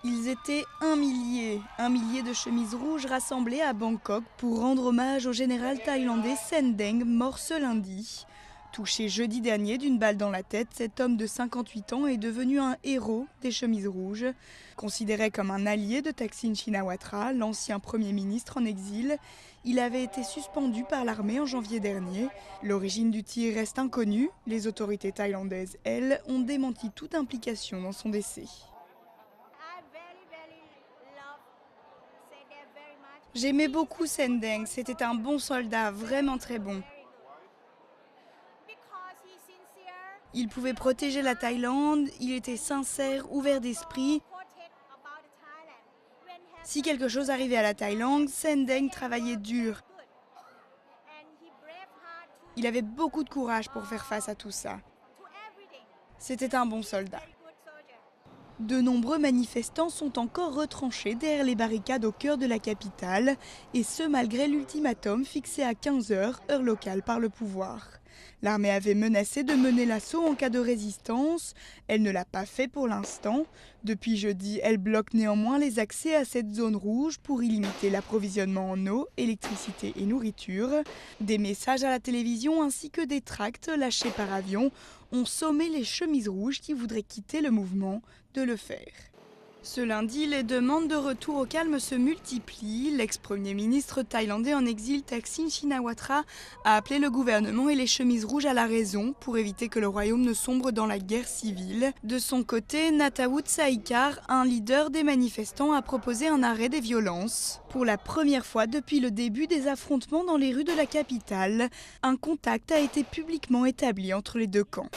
Ils étaient un millier de chemises rouges rassemblées à Bangkok pour rendre hommage au général thaïlandais Sen Deng, mort ce lundi. Touché jeudi dernier d'une balle dans la tête, cet homme de 58 ans est devenu un héros des chemises rouges. Considéré comme un allié de Thaksin Shinawatra, l'ancien Premier ministre en exil, il avait été suspendu par l'armée en janvier dernier. L'origine du tir reste inconnue. Les autorités thaïlandaises, elles, ont démenti toute implication dans son décès. J'aimais beaucoup Sen Deng, c'était un bon soldat, vraiment très bon. Il pouvait protéger la Thaïlande, il était sincère, ouvert d'esprit. Si quelque chose arrivait à la Thaïlande, Sen Deng travaillait dur. Il avait beaucoup de courage pour faire face à tout ça. C'était un bon soldat. De nombreux manifestants sont encore retranchés derrière les barricades au cœur de la capitale, et ce malgré l'ultimatum fixé à 15h, heure locale, par le pouvoir. L'armée avait menacé de mener l'assaut en cas de résistance. Elle ne l'a pas fait pour l'instant. Depuis jeudi, elle bloque néanmoins les accès à cette zone rouge pour y limiter l'approvisionnement en eau, électricité et nourriture. Des messages à la télévision ainsi que des tracts lâchés par avion ont sommé les chemises rouges qui voudraient quitter le mouvement de le faire. Ce lundi, les demandes de retour au calme se multiplient. L'ex-premier ministre thaïlandais en exil Thaksin Shinawatra a appelé le gouvernement et les chemises rouges à la raison pour éviter que le royaume ne sombre dans la guerre civile. De son côté, Nattawut Saikar, un leader des manifestants, a proposé un arrêt des violences. Pour la première fois depuis le début des affrontements dans les rues de la capitale, un contact a été publiquement établi entre les deux camps.